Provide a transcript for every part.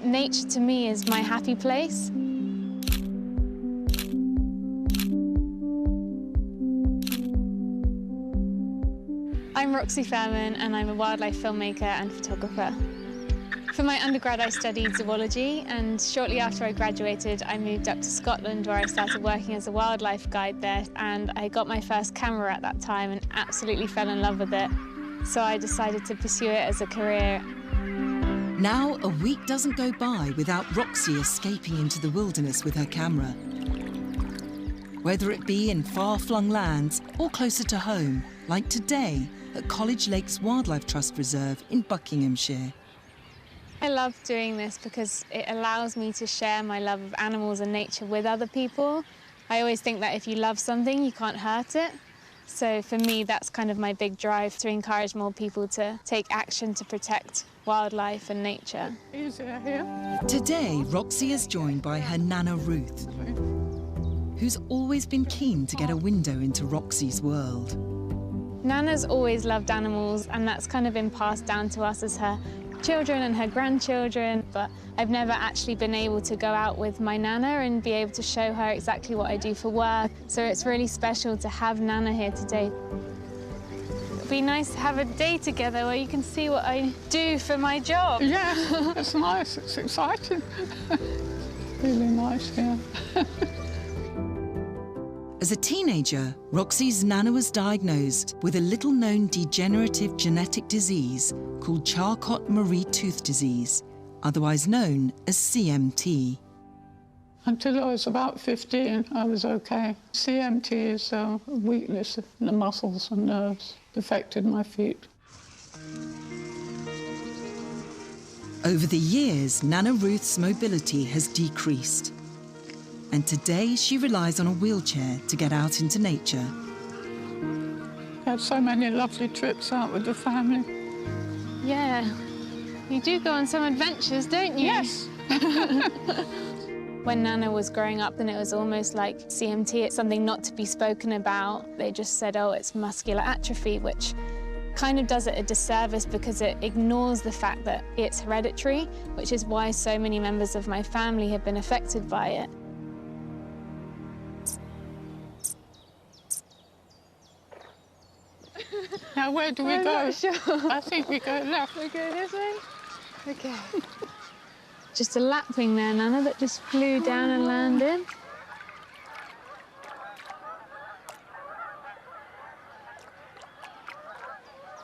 Nature to me is my happy place. I'm Roxy Thurman and I'm a wildlife filmmaker and photographer. For my undergrad I studied zoology, and shortly after I graduated I moved up to Scotland where I started working as a wildlife guide there, and I got my first camera at that time and absolutely fell in love with it. So I decided to pursue it as a career. Now a week doesn't go by without Roxy escaping into the wilderness with her camera. Whether it be in far-flung lands or closer to home, like today at College Lakes Wildlife Trust Reserve in Buckinghamshire. I love doing this because it allows me to share my love of animals and nature with other people. I always think that if you love something, you can't hurt it. So for me, that's kind of my big drive, to encourage more people to take action to protect wildlife and nature. Easier here. Today, Roxy is joined by her Nana Ruth, who's always been keen to get a window into Roxy's world. Nana's always loved animals, and that's kind of been passed down to us as her children and her grandchildren, but I've never actually been able to go out with my Nana and be able to show her exactly what I do for work. So it's really special to have Nana here today. It'd be nice to have a day together where you can see what I do for my job. Yeah, it's nice, it's exciting. Really nice, yeah. As a teenager, Roxy's Nana was diagnosed with a little-known degenerative genetic disease called Charcot-Marie Tooth disease, otherwise known as CMT. Until I was about 15, I was okay. CMT is a weakness of the muscles and nerves. It affected my feet. Over the years, Nana Ruth's mobility has decreased. And today she relies on a wheelchair to get out into nature. I had so many lovely trips out with the family. Yeah, you do go on some adventures, don't you? Yes. When Nana was growing up, then it was almost like CMT, it's something not to be spoken about. They just said, oh, it's muscular atrophy, which kind of does it a disservice because it ignores the fact that it's hereditary, which is why so many members of my family have been affected by it. Now, where do we I'm go? not sure. I think we go left. We go this way? OK. Just a lapwing there, Nana, that just flew down and landed.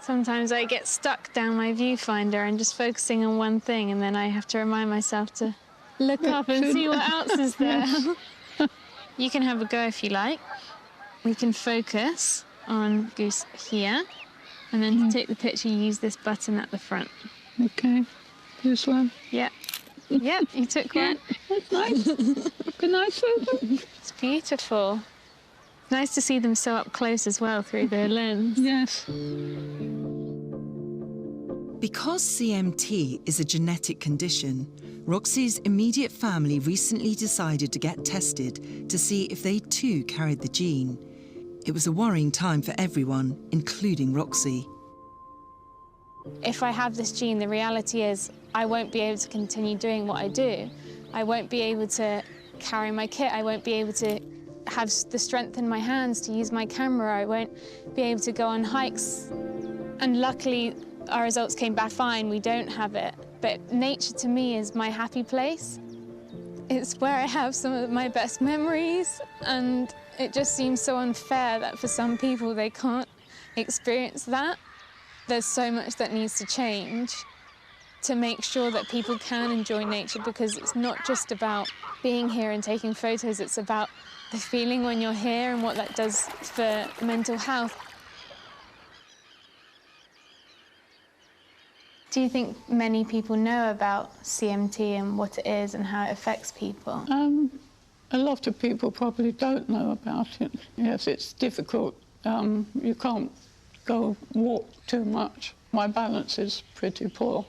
Sometimes I get stuck down my viewfinder and just focusing on one thing, and then I have to remind myself to look up and see what else is there. You can have a go if you like. We can focus on Goose here, and then to take the picture, you use this button at the front. OK, this one. Yeah. Yeah, you took one. That's nice. Look a nice photo. It's beautiful. Nice to see them so up close as well through the lens. Yes. Because CMT is a genetic condition, Roxy's immediate family recently decided to get tested to see if they too carried the gene. It was a worrying time for everyone, including Roxy. If I have this gene, the reality is I won't be able to continue doing what I do. I won't be able to carry my kit. I won't be able to have the strength in my hands to use my camera. I won't be able to go on hikes. And luckily, our results came back fine. We don't have it. But nature to me is my happy place. It's where I have some of my best memories, and it just seems so unfair that for some people they can't experience that. There's so much that needs to change to make sure that people can enjoy nature, because it's not just about being here and taking photos, it's about the feeling when you're here and what that does for mental health. Do you think many people know about CMT and what it is and how it affects people? A lot of people probably don't know about it. Yes, it's difficult. You can't go walk too much. My balance is pretty poor,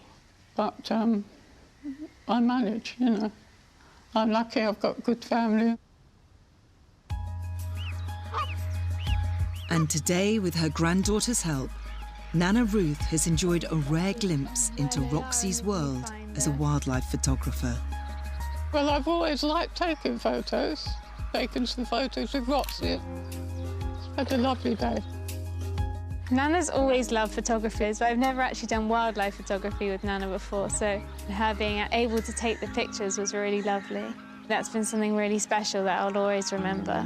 but I manage, you know. I'm lucky I've got a good family. And today, with her granddaughter's help, Nana Ruth has enjoyed a rare glimpse into Roxy's world as a wildlife photographer. Well, I've always liked taking photos. Taken some photos with Roxy. Had a lovely day. Nana's always loved photography, but I've never actually done wildlife photography with Nana before, so her being able to take the pictures was really lovely. That's been something really special that I'll always remember.